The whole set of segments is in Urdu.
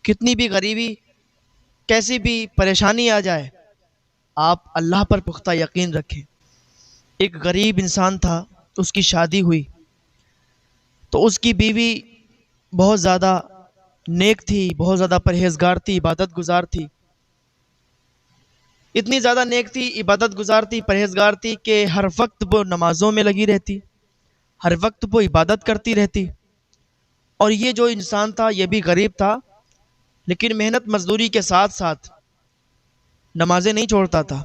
کتنی بھی غریبی، کیسی بھی پریشانی آ جائے، آپ اللہ پر پختہ یقین رکھیں۔ ایک غریب انسان تھا، اس کی شادی ہوئی تو اس کی بیوی بہت زیادہ نیک تھی، بہت زیادہ پرہیزگار تھی، عبادت گزار تھی۔ اتنی زیادہ نیک تھی، عبادت گزار تھی، پرہیزگار تھی کہ ہر وقت وہ نمازوں میں لگی رہتی، ہر وقت وہ عبادت کرتی رہتی۔ اور یہ جو انسان تھا یہ بھی غریب تھا، لیکن محنت مزدوری کے ساتھ ساتھ نمازیں نہیں چھوڑتا تھا،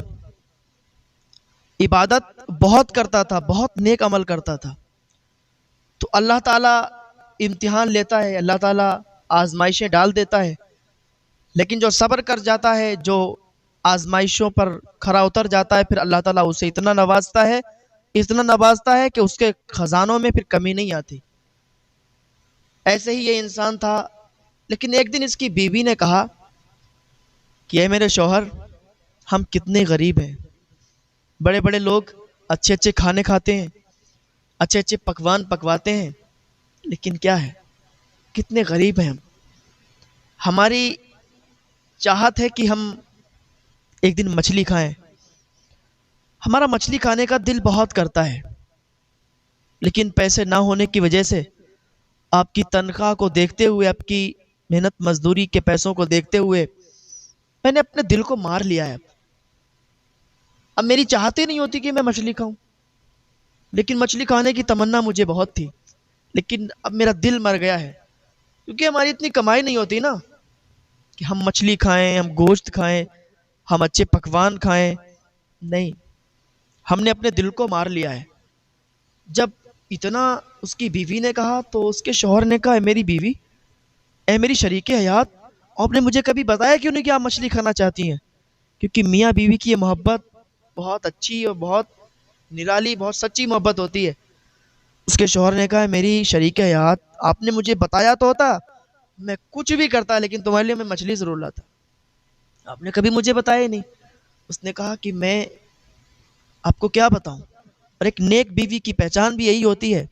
عبادت بہت کرتا تھا، بہت نیک عمل کرتا تھا۔ تو اللہ تعالیٰ امتحان لیتا ہے، اللہ تعالیٰ آزمائشیں ڈال دیتا ہے، لیکن جو صبر کر جاتا ہے، جو آزمائشوں پر کھرا اتر جاتا ہے، پھر اللہ تعالیٰ اسے اتنا نوازتا ہے، اتنا نوازتا ہے کہ اس کے خزانوں میں پھر کمی نہیں آتی۔ ایسے ہی یہ انسان تھا، لیکن ایک دن اس کی بیوی نے کہا کہ اے میرے شوہر، ہم کتنے غریب ہیں، بڑے بڑے لوگ اچھے اچھے کھانے کھاتے ہیں، اچھے اچھے پکوان پکواتے ہیں، لیکن کیا ہے، کتنے غریب ہیں ہم۔ ہماری چاہت ہے کہ ہم ایک دن مچھلی کھائیں، ہمارا مچھلی کھانے کا دل بہت کرتا ہے، لیکن پیسے نہ ہونے کی وجہ سے، آپ کی تنخواہ کو دیکھتے ہوئے، آپ کی محنت مزدوری کے پیسوں کو دیکھتے ہوئے میں نے اپنے دل کو مار لیا ہے۔ اب میری چاہت ہی نہیں ہوتی کہ میں مچھلی کھاؤں، لیکن مچھلی کھانے کی تمنا مجھے بہت تھی، لیکن اب میرا دل مر گیا ہے، کیونکہ ہماری اتنی کمائی نہیں ہوتی نا کہ ہم مچھلی کھائیں، ہم گوشت کھائیں، ہم اچھے پکوان کھائیں۔ نہیں، ہم نے اپنے دل کو مار لیا ہے۔ جب اتنا اس کی بیوی نے کہا تو اس کے شوہر نے کہا، اے میری بیوی، اے میری شریک حیات، آپ نے مجھے کبھی بتایا کیوں نہیں کہ آپ مچھلی کھانا چاہتی ہیں؟ کیونکہ میاں بیوی کی یہ محبت بہت اچھی اور بہت نرالی، بہت سچی محبت ہوتی ہے۔ اس کے شوہر نے کہا، میری شریک حیات، آپ نے مجھے بتایا تو ہوتا، میں کچھ بھی کرتا، لیکن تمہارے لیے میں مچھلی ضرور لاتا، آپ نے کبھی مجھے بتایا ہی نہیں۔ اس نے کہا کہ میں آپ کو کیا بتاؤں، اور ایک نیک بیوی کی پہچان بھی یہی ہوتی ہے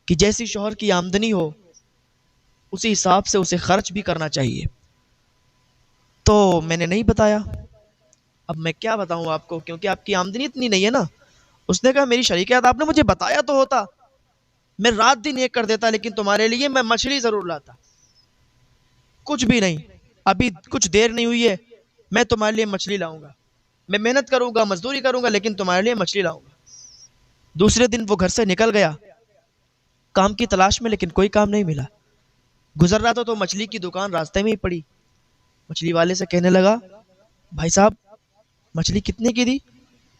کہ جیسی شوہر کی آمدنی ہو اسی حساب سے اسے خرچ بھی کرنا چاہیے۔ تو میں نے نہیں بتایا، اب میں کیا بتاؤں آپ کو، کیونکہ آپ کی آمدنی اتنی نہیں ہے نا۔ اس نے کہا، میری شریکت، آپ نے مجھے بتایا تو ہوتا، میں رات دن ایک کر دیتا، لیکن تمہارے لیے میں مچھلی ضرور لاتا۔ کچھ بھی نہیں، ابھی کچھ دیر نہیں ہوئی ہے، میں تمہارے لیے مچھلی لاؤں گا، میں محنت کروں گا، مزدوری کروں گا، لیکن تمہارے لیے مچھلی لاؤں گا۔ دوسرے دن وہ گھر سے نکل گیا کام کی تلاش میں، لیکن کوئی کام نہیں ملا۔ گزر رہا تھا تو مچھلی کی دکان راستے میں ہی پڑی۔ مچھلی والے سے کہنے لگا، بھائی صاحب، مچھلی کتنے کی دی؟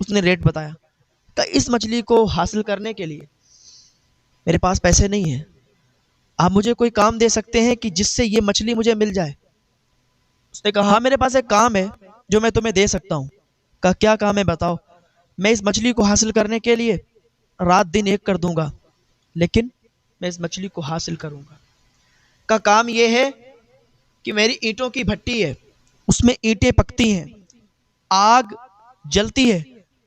اس نے ریٹ بتایا۔ کہ اس مچھلی کو حاصل کرنے کے لیے میرے پاس پیسے نہیں ہیں، آپ مجھے کوئی کام دے سکتے ہیں کہ جس سے یہ مچھلی مجھے مل جائے؟ اس نے کہا، ہاں میرے پاس ایک کام ہے جو میں تمہیں دے سکتا ہوں۔ کہا، کیا کام ہے بتاؤ؟ میں اس مچھلی کو حاصل کرنے کے لیے رات دن ایک کر دوں گا، لیکن میں اس مچھلی کو حاصل کروں گا۔ کا کام یہ ہے کہ میری اینٹوں کی بھٹی ہے، اس میں اینٹیں پکتی ہیں، آگ جلتی ہے،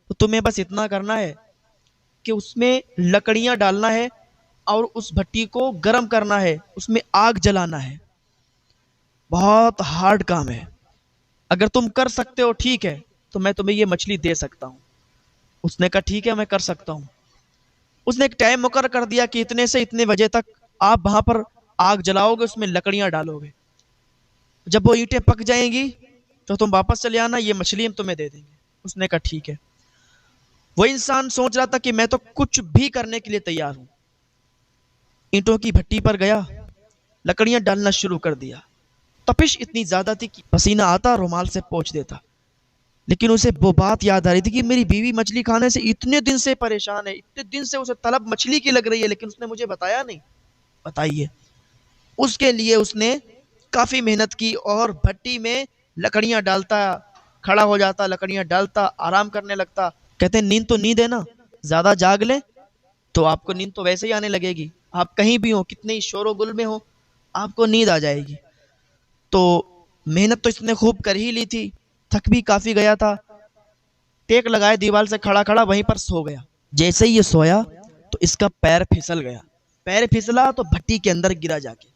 تو تمہیں بس اتنا کرنا ہے کہ اس میں لکڑیاں ڈالنا ہے اور اس بھٹی کو گرم کرنا ہے، اس میں آگ جلانا ہے۔ بہت ہارڈ کام ہے، اگر تم کر سکتے ہو ٹھیک ہے تو میں تمہیں یہ مچھلی دے سکتا ہوں۔ اس نے کہا، ٹھیک ہے، میں کر سکتا ہوں۔ اس نے ایک ٹائم مقرر کر دیا کہ اتنے سے اتنے بجے تک آپ وہاں پر آگ جلاؤ گے، اس میں لکڑیاں ڈالو گے، جب وہ اینٹیں پک جائیں گی تو تم واپس چلے آنا، یہ مچھلی ہم تمہیں دے دیں گے۔ اس نے کہا، ٹھیک ہے۔ وہ انسان سوچ رہا تھا کہ میں تو کچھ بھی کرنے کے لیے تیار ہوں۔ اینٹوں کی بھٹی پر گیا، لکڑیاں ڈالنا شروع کر دیا۔ تپش اتنی زیادہ تھی کہ پسینہ آتا، رومال سے پوچھ دیتا، لیکن اسے وہ بات یاد آ رہی تھی کہ میری بیوی مچھلی کھانے سے اتنے دن سے پریشان ہے، اتنے دن سے اسے طلب مچھلی کی لگ رہی ہے، لیکن اس نے مجھے بتایا نہیں۔ بتائیے، اس کے لیے اس نے کافی محنت کی اور بھٹی میں لکڑیاں ڈالتا، کھڑا ہو جاتا، لکڑیاں ڈالتا، آرام کرنے لگتا۔ کہتے ہیں نیند تو نیند ہے نا، زیادہ جاگ لیں تو آپ کو نیند تو ویسے ہی آنے لگے گی، آپ کہیں بھی ہوں، کتنے ہی شور و گل میں ہوں، آپ کو نیند آ جائے گی۔ تو محنت تو اس نے خوب کر ہی لی تھی، تھک بھی کافی گیا تھا، ٹیک لگائے دیوار سے کھڑا کھڑا وہیں پر سو گیا۔ جیسے ہی یہ سویا تو اس کا پیر پھسل گیا، پیر پھسلا تو بھٹی کے اندر گرا، جا کے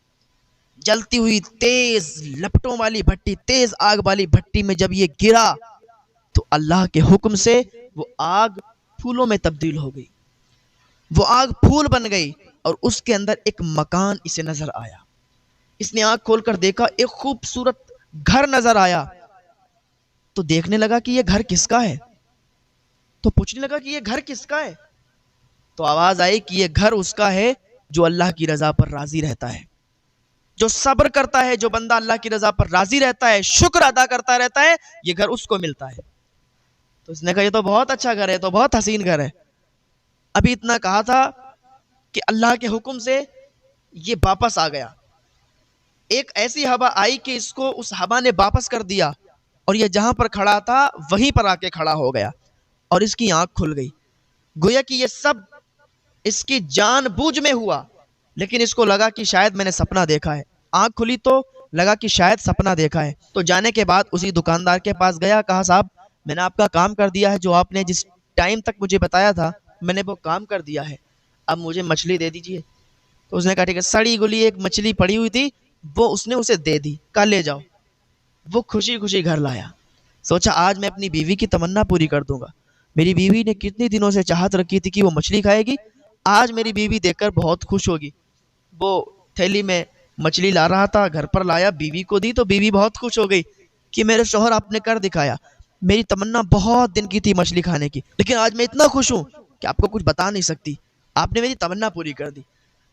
جلتی ہوئی تیز لپٹوں والی بھٹی، تیز آگ والی بھٹی میں جب یہ گرا تو اللہ کے حکم سے وہ آگ پھولوں میں تبدیل ہو گئی، وہ آگ پھول بن گئی، اور اس کے اندر ایک مکان اسے نظر آیا۔ اس نے آنکھ کھول کر دیکھا، ایک خوبصورت گھر نظر آیا، تو دیکھنے لگا کہ یہ گھر کس کا ہے، تو پوچھنے لگا کہ یہ گھر کس کا ہے، تو آواز آئی کہ یہ گھر اس کا ہے جو اللہ کی رضا پر راضی رہتا ہے، جو صبر کرتا ہے، جو بندہ اللہ کی رضا پر راضی رہتا ہے، شکر ادا کرتا رہتا ہے، یہ گھر اس کو ملتا ہے۔ تو اس نے کہا یہ تو بہت اچھا گھر ہے، تو بہت حسین گھر ہے۔ ابھی اتنا کہا تھا کہ اللہ کے حکم سے یہ واپس آ گیا، ایک ایسی ہوا آئی کہ اس کو اس ہوا نے واپس کر دیا، اور یہ جہاں پر کھڑا تھا وہیں پر آ کے کھڑا ہو گیا، اور اس کی آنکھ کھل گئی۔ گویا کہ یہ سب اس کی جان بوجھ میں ہوا، لیکن اس کو لگا کہ شاید میں نے سپنا دیکھا ہے۔ آنکھ کھلی تو لگا کہ شاید سپنا دیکھا ہے، تو جانے کے بعد اسی دکاندار کے پاس گیا، کہا صاحب میں نے آپ کا کام کر دیا ہے، جو آپ نے جس ٹائم تک مجھے بتایا تھا میں نے وہ کام کر دیا ہے، اب مجھے مچھلی دے دیجئے۔ تو اس نے کہا ٹھیک ہے، سڑی گلی ایک مچھلی پڑی ہوئی تھی، وہ اس نے اسے دے دی، کہا لے جاؤ۔ وہ خوشی خوشی گھر لایا، سوچا آج میں اپنی بیوی کی تمنا پوری کر دوں گا۔ میری بیوی نے کتنی دنوں سے چاہت رکھی تھی کہ وہ مچھلی کھائے گی، آج میری بیوی دیکھ کر بہت خوش ہوگی۔ وہ تھیلی میں مچھلی لا رہا تھا، گھر پر لایا، بیوی کو دی، تو بیوی بہت خوش ہو گئی کہ میرے شوہر آپ نے کر دکھایا، میری تمنا بہت دن کی تھی مچھلی کھانے کی، لیکن آج میں اتنا خوش ہوں کہ آپ کو کچھ بتا نہیں سکتی، آپ نے میری تمنا پوری کر دی۔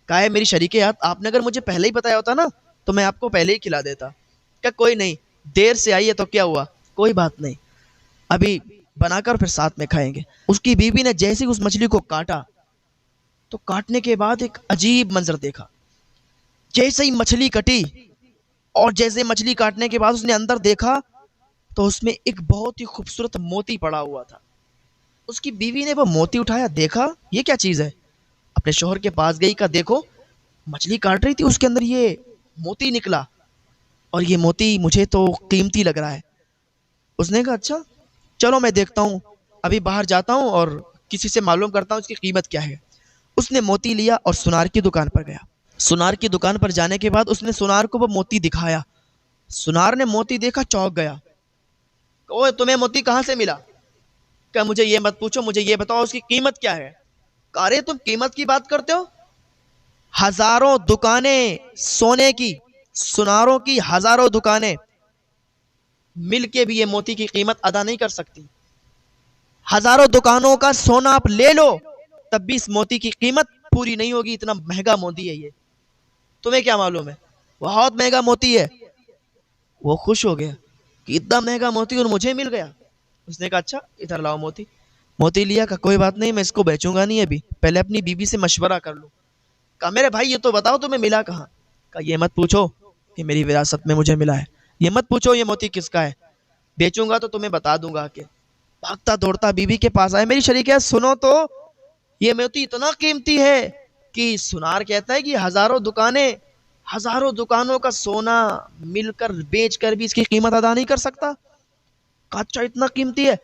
کہا ہے میری شریک ہاتھ، آپ نے اگر مجھے پہلے ہی بتایا ہوتا نا تو میں آپ کو پہلے ہی کھلا دیتا۔ کہ کوئی نہیں، دیر سے آئی ہے تو کیا ہوا، کوئی بات نہیں، ابھی بنا کر پھر ساتھ میں کھائیں گے۔ اس کی بیوی نے جیسے اس مچھلی کو کاٹا تو کاٹنے کے بعد ایک عجیب منظر دیکھا۔ جیسے ہی مچھلی کٹی اور جیسے مچھلی کاٹنے کے بعد اس نے اندر دیکھا تو اس میں ایک بہت ہی خوبصورت موتی پڑا ہوا تھا۔ اس کی بیوی نے وہ موتی اٹھایا، دیکھا یہ کیا چیز ہے، اپنے شوہر کے پاس گئی، کہا دیکھو مچھلی کاٹ رہی تھی اس کے اندر یہ موتی نکلا، اور یہ موتی مجھے تو قیمتی لگ رہا ہے۔ اس نے کہا اچھا چلو میں دیکھتا ہوں، ابھی باہر جاتا ہوں اور کسی سے معلوم کرتا ہوں اس کی قیمت کیا ہے۔ اس نے موتی لیا اور سنار کی دکان پر گیا۔ سنار کی دکان پر جانے کے بعد اس نے سنار کو وہ موتی دکھایا۔ سنار نے موتی دیکھا، چونک گیا، اوے تمہیں موتی کہاں سے ملا؟ کہ مجھے یہ مت پوچھو، مجھے یہ بتاؤ اس کی قیمت کیا ہے۔ ارے تم قیمت کی بات کرتے ہو، ہزاروں دکانیں سونے کی، سناروں کی ہزاروں دکانیں مل کے بھی یہ موتی کی قیمت ادا نہیں کر سکتی۔ ہزاروں دکانوں کا سونا آپ لے لو تب بھی اس موتی کی قیمت پوری نہیں ہوگی، اتنا مہنگا موتی ہے یہ، تمہیں کیا معلوم ہے، بہت مہنگا موتی ہے۔ وہ خوش ہو گیا کہ اتنا مہنگا موتی اور مجھے مل گیا۔ اس نے کہا اچھا ادھر لاؤ موتی۔ موتی لیا، کہا کوئی بات نہیں، میں اس کو بیچوں گا نہیں ابھی، پہلے اپنی بیوی سے مشورہ کر لوں۔ کہا میرے بھائی یہ تو بتاؤ تمہیں ملا کہاں؟ کہا یہ مت پوچھو کہ میری وراثت میں مجھے ملا ہے، یہ مت پوچھو یہ موتی کس کا ہے، بیچوں گا تو تمہیں بتا دوں گا۔ کہ بھاگتا دوڑتا بیوی کے پاس آیا، میری شریک ہے سنو تو، یہ موتی اتنا قیمتی ہے کہ سنار کہتا ہے کہ ہزاروں دکانوں کا سونا مل کر بیچ کر بھی اس کی قیمت ادا نہیں کر سکتا۔ کہا اچھا اتنا قیمتی ہے،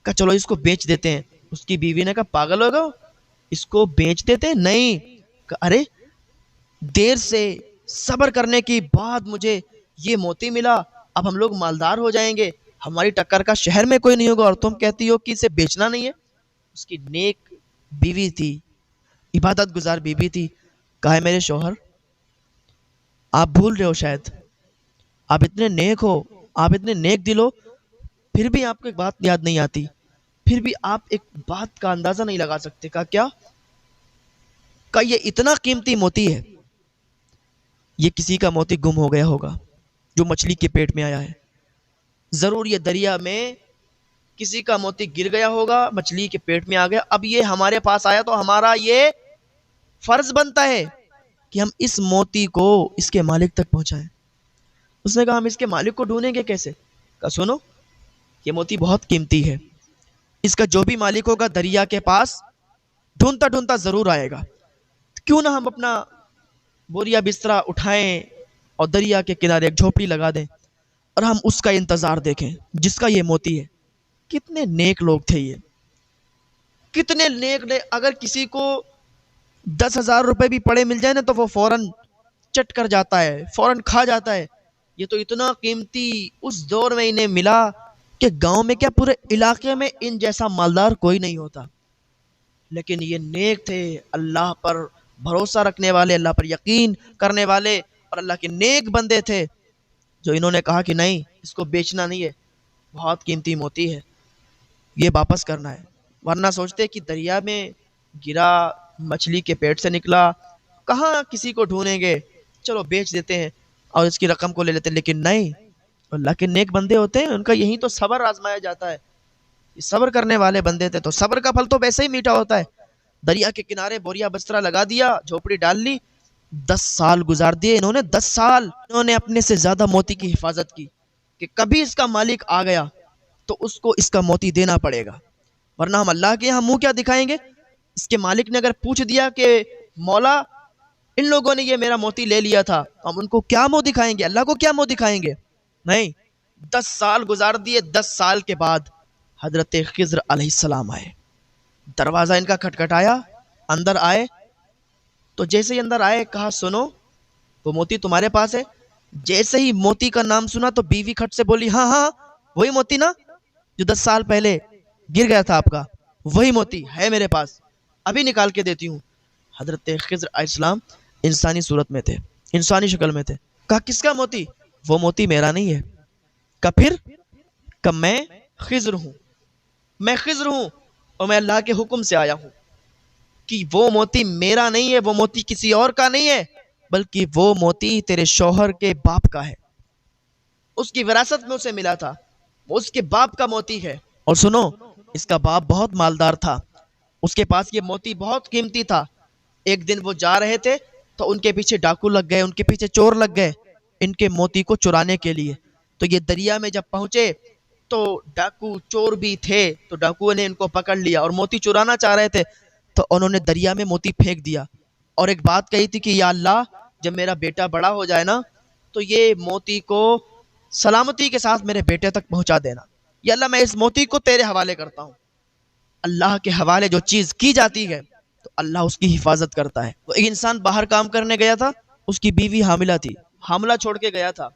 کہا چلو اس کو بیچ دیتے ہیں۔ اس کی بیوی نے کہا پاگل ہو گئے، اس کو بیچ دیتے؟ نہیں۔ کہا ارے دیر سے صبر کرنے کے بعد مجھے یہ موتی ملا، اب ہم لوگ مالدار ہو جائیں گے، ہماری ٹکر کا شہر میں کوئی نہیں ہوگا، اور تم کہتی ہو کہ اسے بیچنا نہیں ہے۔ اس کی نیک بیوی تھی، عبادت گزار بیوی تھی۔ کہا ہے میرے شوہر آپ بھول رہے ہو، شاید آپ اتنے نیک ہو، آپ اتنے نیک دل ہو، پھر بھی آپ کو ایک بات یاد نہیں آتی، پھر بھی آپ ایک بات کا اندازہ نہیں لگا سکتے۔ کہا کیا؟ کہا یہ اتنا قیمتی موتی ہے، یہ کسی کا موتی گم ہو گیا ہوگا جو مچھلی کے پیٹ میں آیا ہے، ضرور یہ دریا میں کسی کا موتی گر گیا ہوگا، مچھلی کے پیٹ میں آ گیا، اب یہ ہمارے پاس آیا تو ہمارا یہ فرض بنتا ہے کہ ہم اس موتی کو اس کے مالک تک پہنچائیں۔ اس نے کہا ہم اس کے مالک کو ڈھونڈیں گے کیسے؟ کہا سنو یہ موتی بہت قیمتی ہے، اس کا جو بھی مالک ہوگا دریا کے پاس ڈھونڈتا ڈھونڈتا ضرور آئے گا، کیوں نہ ہم اپنا بوریا بسترا اٹھائیں اور دریا کے کنارے ایک جھوپڑی لگا دیں اور ہم اس کا انتظار دیکھیں جس کا یہ موتی ہے۔ کتنے نیک لوگ تھے یہ، کتنے نیک، اگر کسی کو 10,000 روپے بھی پڑے مل جائے نا تو وہ فوراً چٹ کر جاتا ہے، فوراً کھا جاتا ہے۔ یہ تو اتنا قیمتی اس دور میں انہیں ملا کہ گاؤں میں کیا پورے علاقے میں ان جیسا مالدار کوئی نہیں ہوتا۔ لیکن یہ نیک تھے، اللہ پر بھروسہ رکھنے والے، اللہ پر یقین کرنے والے اور اللہ کے نیک بندے تھے، جو انہوں نے کہا کہ نہیں، اس کو بیچنا نہیں ہے، بہت قیمتی موتی ہے، یہ واپس کرنا ہے۔ ورنہ سوچتے کہ دریا میں گرا، مچھلی کے پیٹ سے نکلا، کہاں کسی کو ڈھونڈیں گے، چلو بیچ دیتے ہیں اور اس کی رقم کو لے لیتے ہیں۔ لیکن نہیں، اللہ کے نیک بندے ہوتے ہیں، ان کا یہی تو صبر آزمایا جاتا ہے۔ یہ صبر کرنے والے بندے تھے، تو صبر کا پھل تو ویسے ہی میٹھا ہوتا ہے۔ دریا کے کنارے بوریا بسترا لگا دیا، جھوپڑی ڈال لی، 10 سال گزار دیے انہوں نے۔ 10 سال انہوں نے اپنے سے زیادہ موتی کی حفاظت کی کہ کبھی اس کا مالک آ گیا تو اس کو اس کا موتی دینا پڑے گا، ورنہ ہم اللہ کے یہاں منہ کیا دکھائیں گے؟ اس کے مالک نے اگر پوچھ دیا کہ مولا ان لوگوں نے یہ میرا موتی لے لیا تھا، ہم ان کو کیا منہ دکھائیں گے؟ اللہ کو کیا منہ دکھائیں گے؟ نہیں۔ 10 سال گزار دیے۔ 10 سال کے بعد حضرت خضر علیہ السلام آئے، دروازہ ان کا کھٹکھٹایا، اندر آئے تو جیسے ہی اندر آئے کہا سنو، وہ موتی تمہارے پاس ہے؟ جیسے ہی موتی کا نام سنا تو بیوی کھٹ سے بولی ہاں ہاں، وہی موتی نا جو 10 سال پہلے گر گیا تھا آپ کا، وہی موتی ہے میرے پاس، ابھی نکال کے دیتی ہوں۔ حضرت خضر علیہ السلام انسانی صورت میں تھے، انسانی شکل میں تھے۔ کہا کس کا موتی؟ وہ موتی میرا نہیں ہے۔ کہا پھر؟ کہ میں خضر ہوں، میں خضر ہوں اور میں اللہ کے حکم سے آیا ہوں کہ وہ موتی میرا نہیں ہے، وہ موتی کسی اور کا نہیں ہے، بلکہ وہ موتی تیرے شوہر کے باپ کا ہے، اس کی وراثت میں اسے ملا تھا، وہ اس کے باپ کا موتی ہے۔ اور سنو، اس کا باپ بہت مالدار تھا، اس کے پاس یہ موتی بہت قیمتی تھا۔ ایک دن وہ جا رہے تھے تو ان کے پیچھے ڈاکو لگ گئے، ان کے پیچھے چور لگ گئے ان کے موتی کو چرانے کے لیے۔ تو یہ دریا میں جب پہنچے تو ڈاکو چور بھی تھے، تو ڈاکو نے ان کو پکڑ لیا اور موتی چرانا چاہ رہے تھے، تو انہوں نے دریا میں موتی پھینک دیا اور ایک بات کہی تھی کہ یا اللہ، جب میرا بیٹا بڑا ہو جائے نا تو یہ موتی کو سلامتی کے ساتھ میرے بیٹے تک پہنچا دینا، یا اللہ میں اس موتی کو تیرے حوالے کرتا ہوں۔ اللہ کے حوالے جو چیز کی جاتی ہے تو اللہ اس کی حفاظت کرتا ہے۔ وہ ایک انسان باہر کام کرنے گیا تھا، اس کی بیوی حاملہ تھی، حاملہ چھوڑ کے گیا تھا،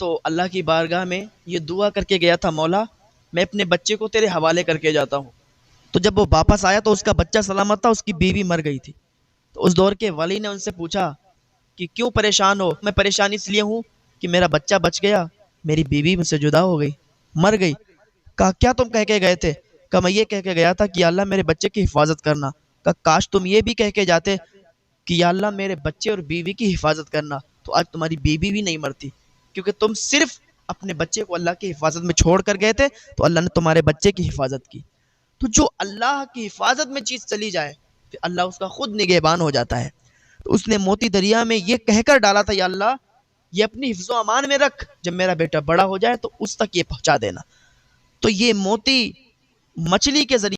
تو اللہ کی بارگاہ میں یہ دعا کر کے گیا تھا، مولا میں اپنے بچے کو تیرے حوالے کر کے جاتا ہوں۔ تو جب وہ واپس آیا تو اس کا بچہ سلامت تھا، اس کی بیوی مر گئی تھی۔ تو اس دور کے ولی نے ان سے پوچھا کہ کیوں پریشان ہو؟ میں پریشان اس لیے ہوں کہ میرا بچہ بچ گیا، میری بیوی مجھ سے جدا ہو گئی، مر گئی۔ کہا کیا تم کہہ کے گئے تھے؟ کہا میں یہ کہہ کے گیا تھا کہ یا اللہ میرے بچے کی حفاظت کرنا۔ کہا کاش تم یہ بھی کہہ کے جاتے کہ یا اللہ میرے بچے اور بیوی کی حفاظت کرنا، تو آج تمہاری بیوی بھی نہیں مرتی، کیونکہ تم صرف اپنے بچے کو اللہ کی حفاظت میں چھوڑ کر گئے تھے تو اللہ نے تمہارے بچے کی حفاظت کی۔ تو جو اللہ کی حفاظت میں چیز چلی جائے پھر اللہ اس کا خود نگہبان ہو جاتا ہے۔ تو اس نے موتی دریا میں یہ کہہ کر ڈالا تھا، یا اللہ یہ اپنی حفظ و امان میں رکھ، جب میرا بیٹا بڑا ہو جائے تو اس تک یہ پہنچا دینا۔ تو یہ موتی مچھلی کے ذریعے